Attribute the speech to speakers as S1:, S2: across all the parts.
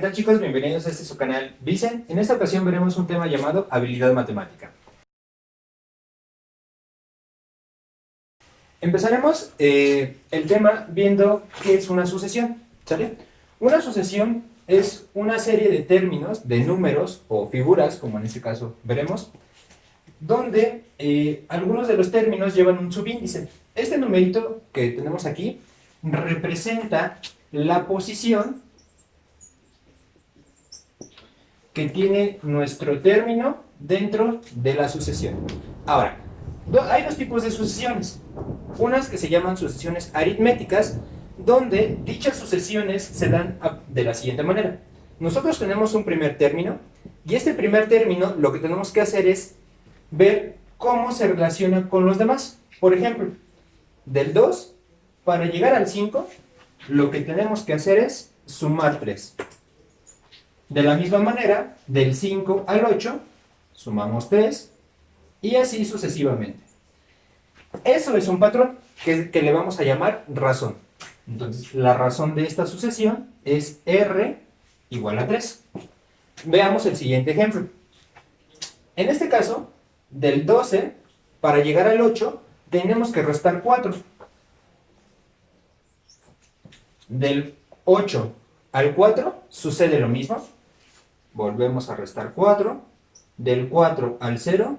S1: ¿qué tal chicos? Bienvenidos a este su canal Vicen. En esta ocasión veremos un tema llamado habilidad matemática. Empezaremos el tema viendo qué es una sucesión, ¿sale? Una sucesión es una serie de términos, de números o figuras, como en este caso veremos, donde algunos de los términos llevan un subíndice. Este numerito que tenemos aquí representa la posición que tiene nuestro término dentro de la sucesión. Ahora, hay dos tipos de sucesiones. Unas que se llaman sucesiones aritméticas, donde dichas sucesiones se dan de la siguiente manera. Nosotros tenemos un primer término, y este primer término lo que tenemos que hacer es ver cómo se relaciona con los demás. Por ejemplo, del 2, para llegar al 5, lo que tenemos que hacer es sumar 3. De la misma manera, del 5 al 8, sumamos 3, y así sucesivamente. Eso es un patrón que le vamos a llamar razón. Entonces, la razón de esta sucesión es R igual a 3. Veamos el siguiente ejemplo. En este caso, del 12, para llegar al 8, tenemos que restar 4. Del 8 al 4 sucede lo mismo. Volvemos a restar 4. Del 4 al 0,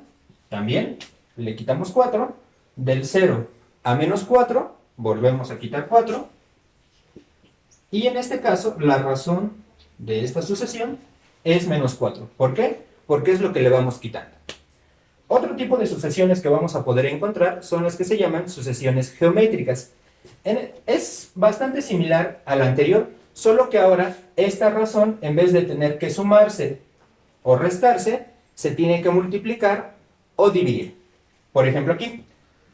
S1: también le quitamos 4. Del 0 a menos 4, volvemos a quitar 4. Y en este caso, la razón de esta sucesión es menos 4. ¿Por qué? Porque es lo que le vamos quitando. Otro tipo de sucesiones que vamos a poder encontrar son las que se llaman sucesiones geométricas. Es bastante similar a la anterior, solo que ahora esta razón, en vez de tener que sumarse o restarse, se tiene que multiplicar o dividir. Por ejemplo aquí,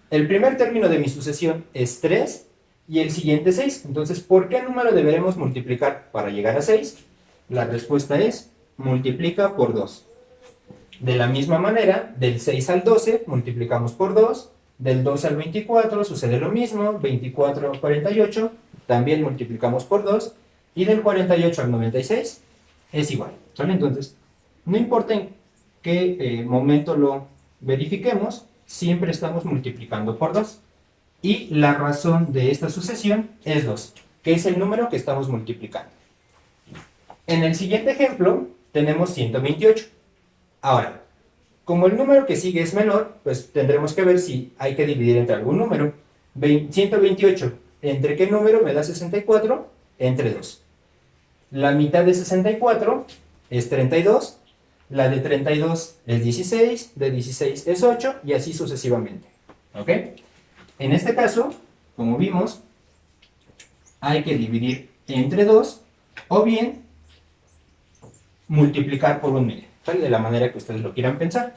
S1: el primer término de mi sucesión es 3 y el siguiente 6. Entonces, ¿por qué número deberemos multiplicar para llegar a 6? La respuesta es multiplica por 2. De la misma manera, del 6 al 12 multiplicamos por 2. Del 12 al 24 sucede lo mismo. 24 al 48 también multiplicamos por 2. Y del 48 al 96 es igual. ¿Sale? Entonces, no importa en qué momento lo verifiquemos, siempre estamos multiplicando por 2. Y la razón de esta sucesión es 2, que es el número que estamos multiplicando. En el siguiente ejemplo tenemos 128. Ahora, como el número que sigue es menor, pues tendremos que ver si hay que dividir entre algún número. 128, ¿entre qué número me da 64? Entre 2. La mitad de 64 es 32, la de 32 es 16, de 16 es 8, y así sucesivamente. ¿Ok? En este caso, como vimos, hay que dividir entre 2, o bien multiplicar por un medio, ¿vale? De la manera que ustedes lo quieran pensar.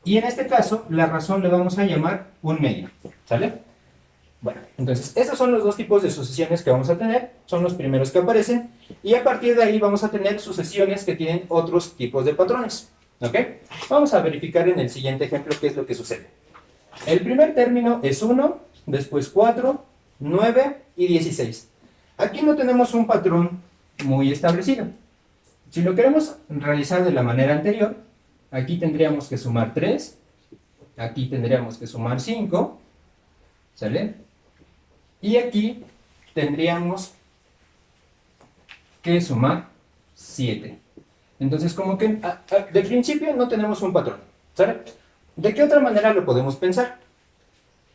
S1: Y en este caso, la razón le vamos a llamar un medio, ¿sale? Bueno, entonces, estos son los dos tipos de sucesiones que vamos a tener, son los primeros que aparecen, y a partir de ahí vamos a tener sucesiones que tienen otros tipos de patrones, ¿ok? Vamos a verificar en el siguiente ejemplo qué es lo que sucede. El primer término es 1, después 4, 9 y 16. Aquí no tenemos un patrón muy establecido. Si lo queremos realizar de la manera anterior, aquí tendríamos que sumar 3, aquí tendríamos que sumar 5, ¿sale? Y aquí tendríamos que sumar 7. Entonces, como que de principio no tenemos un patrón, ¿sale? ¿De qué otra manera lo podemos pensar?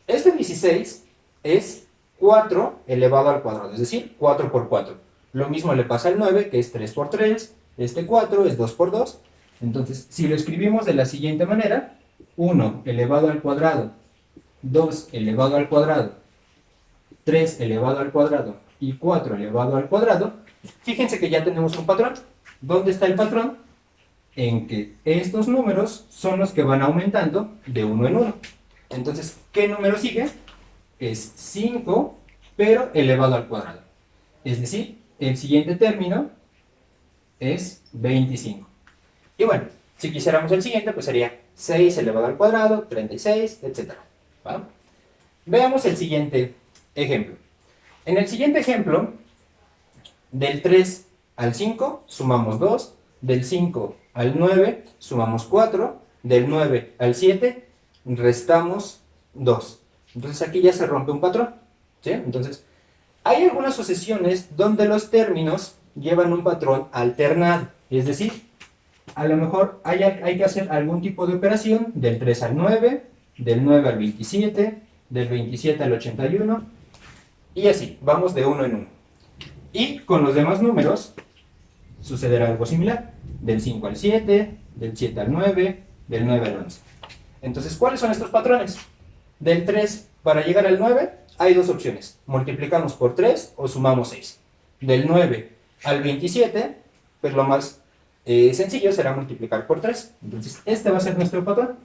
S1: Este 16 es 4 elevado al cuadrado, es decir, 4 por 4. Lo mismo le pasa al 9, que es 3 por 3. Este 4 es 2 por 2. Entonces, si lo escribimos de la siguiente manera, 1 elevado al cuadrado, 2 elevado al cuadrado, 3 elevado al cuadrado y 4 elevado al cuadrado, fíjense que ya tenemos un patrón. ¿Dónde está el patrón? En que estos números son los que van aumentando de uno en uno. Entonces, ¿qué número sigue? Es 5, pero elevado al cuadrado. Es decir, el siguiente término es 25. Y bueno, si quisiéramos el siguiente, pues sería 6 elevado al cuadrado, 36, etc. ¿Va? Veamos el siguiente ejemplo. En el siguiente ejemplo, del 3 al 5 sumamos 2, del 5 al 9 sumamos 4, del 9 al 7 restamos 2. Entonces aquí ya se rompe un patrón, ¿sí? Entonces, hay algunas sucesiones donde los términos llevan un patrón alternado, es decir, a lo mejor hay que hacer algún tipo de operación del 3 al 9, del 9 al 27, del 27 al 81, y así, vamos de uno en uno. Y con los demás números sucederá algo similar, del 5 al 7, del 7 al 9, del 9 al 11. Entonces, ¿cuáles son estos patrones? Del 3 para llegar al 9 hay dos opciones, multiplicamos por 3 o sumamos 6. Del 9 al 27, pues lo más sencillo será multiplicar por 3. Entonces, este va a ser nuestro patrón.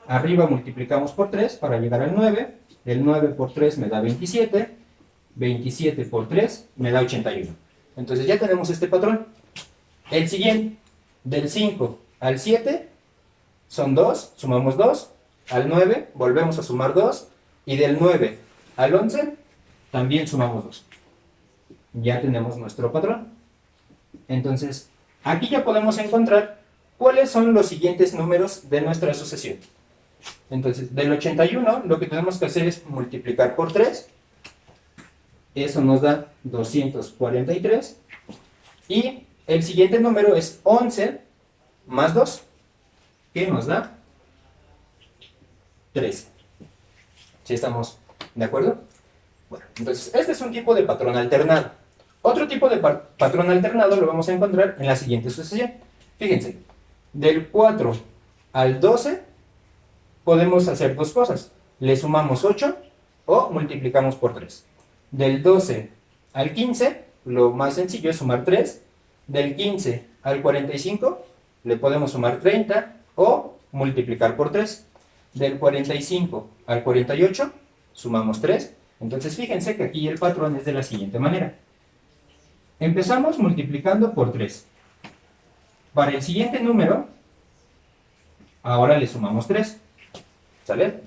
S1: Arriba multiplicamos por 3 para llegar al 9, el 9 por 3 me da 27, 27 por 3 me da 81. Entonces ya tenemos este patrón. El siguiente, del 5 al 7, son 2, sumamos 2, al 9 volvemos a sumar 2, y del 9 al 11 también sumamos 2. Ya tenemos nuestro patrón. Entonces, aquí ya podemos encontrar cuáles son los siguientes números de nuestra sucesión. Entonces, del 81 lo que tenemos que hacer es multiplicar por 3. Eso nos da 243. Y el siguiente número es 11 más 2, que nos da 13. ¿Sí estamos de acuerdo? Bueno, entonces este es un tipo de patrón alternado. Otro tipo de patrón alternado lo vamos a encontrar en la siguiente sucesión. Fíjense, del 4 al 12 podemos hacer dos cosas. Le sumamos 8 o multiplicamos por 3. Del 12 al 15, lo más sencillo es sumar 3. Del 15 al 45, le podemos sumar 30 o multiplicar por 3. Del 45 al 48, sumamos 3. Entonces fíjense que aquí el patrón es de la siguiente manera. Empezamos multiplicando por 3. Para el siguiente número, ahora le sumamos 3. ¿Sale?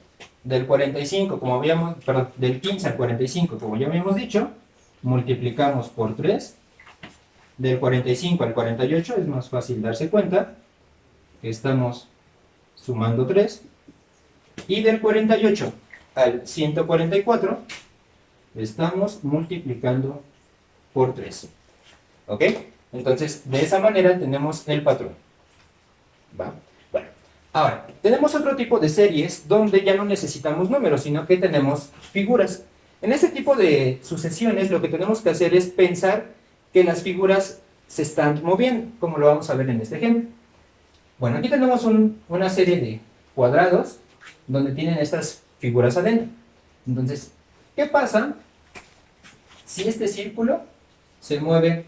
S1: Del 45, del 15 al 45, como ya habíamos dicho, multiplicamos por 3. Del 45 al 48 es más fácil darse cuenta que estamos sumando 3. Y del 48 al 144 estamos multiplicando por 3. ¿Ok? Entonces, de esa manera tenemos el patrón. ¿Va? Bueno, ahora, tenemos otro tipo de series donde ya no necesitamos números, sino que tenemos figuras. En este tipo de sucesiones lo que tenemos que hacer es pensar que las figuras se están moviendo, como lo vamos a ver en este ejemplo. Bueno, aquí tenemos una serie de cuadrados donde tienen estas figuras adentro. Entonces, ¿qué pasa si este círculo se mueve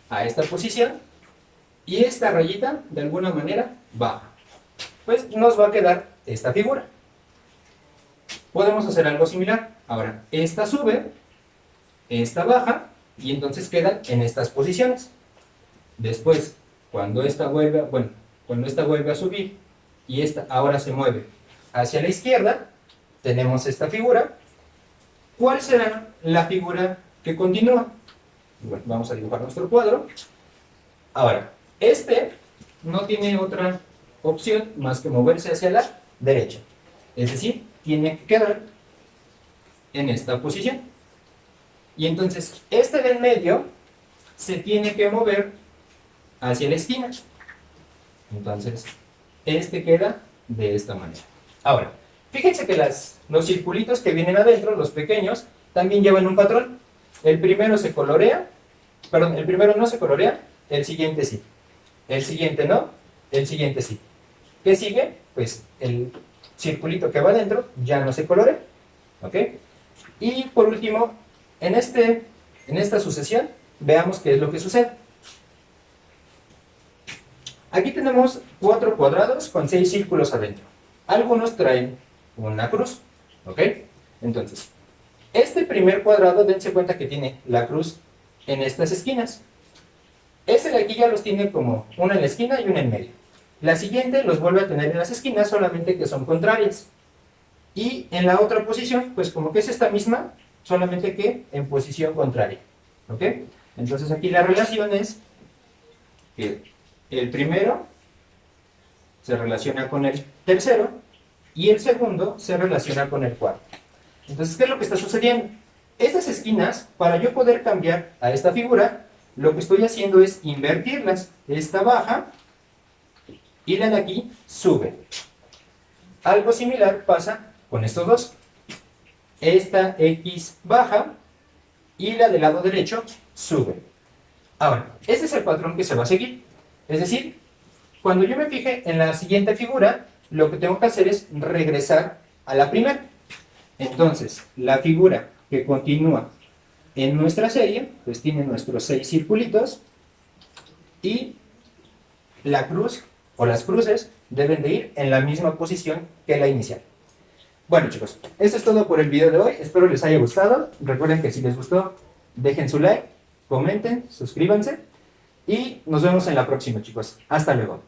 S1: a esta posición y esta rayita de alguna manera baja? Pues nos va a quedar esta figura. Podemos hacer algo similar. Ahora, esta sube, esta baja, y entonces quedan en estas posiciones. Después, cuando esta vuelve a subir y esta ahora se mueve hacia la izquierda, tenemos esta figura. ¿Cuál será la figura que continúa? Bueno, vamos a dibujar nuestro cuadro. Ahora, este no tiene otra opción más que moverse hacia la derecha. Es decir, tiene que quedar en esta posición. Y entonces, este del medio se tiene que mover hacia la esquina. Entonces, este queda de esta manera. Ahora, fíjense que los circulitos que vienen adentro, los pequeños, también llevan un patrón. El primero se colorea, perdón, el primero no se colorea, el siguiente sí. El siguiente no, el siguiente sí. ¿Qué sigue? Pues el circulito que va adentro ya no se colorea. ¿Ok? Y por último, en esta sucesión, veamos qué es lo que sucede. Aquí tenemos 4 cuadrados con 6 círculos adentro. Algunos traen una cruz. ¿Ok? Entonces, este primer cuadrado, dense cuenta que tiene la cruz en estas esquinas. Este de aquí ya los tiene como una en la esquina y una en medio. La siguiente los vuelve a tener en las esquinas, solamente que son contrarias. Y en la otra posición, pues como que es esta misma, solamente que en posición contraria. ¿Ok? Entonces aquí la relación es que el primero se relaciona con el tercero y el segundo se relaciona con el cuarto. Entonces, ¿qué es lo que está sucediendo? Estas esquinas, para yo poder cambiar a esta figura, lo que estoy haciendo es invertirlas. Esta baja y la de aquí sube. Algo similar pasa con estos dos. Esta X baja y la del lado derecho sube. Ahora, este es el patrón que se va a seguir. Es decir, cuando yo me fije en la siguiente figura, lo que tengo que hacer es regresar a la primera. Entonces, la figura que continúa en nuestra serie, pues tiene nuestros 6 circulitos y la cruz o las cruces deben de ir en la misma posición que la inicial. Bueno chicos, esto es todo por el video de hoy, espero les haya gustado. Recuerden que si les gustó, dejen su like, comenten, suscríbanse y nos vemos en la próxima chicos. Hasta luego.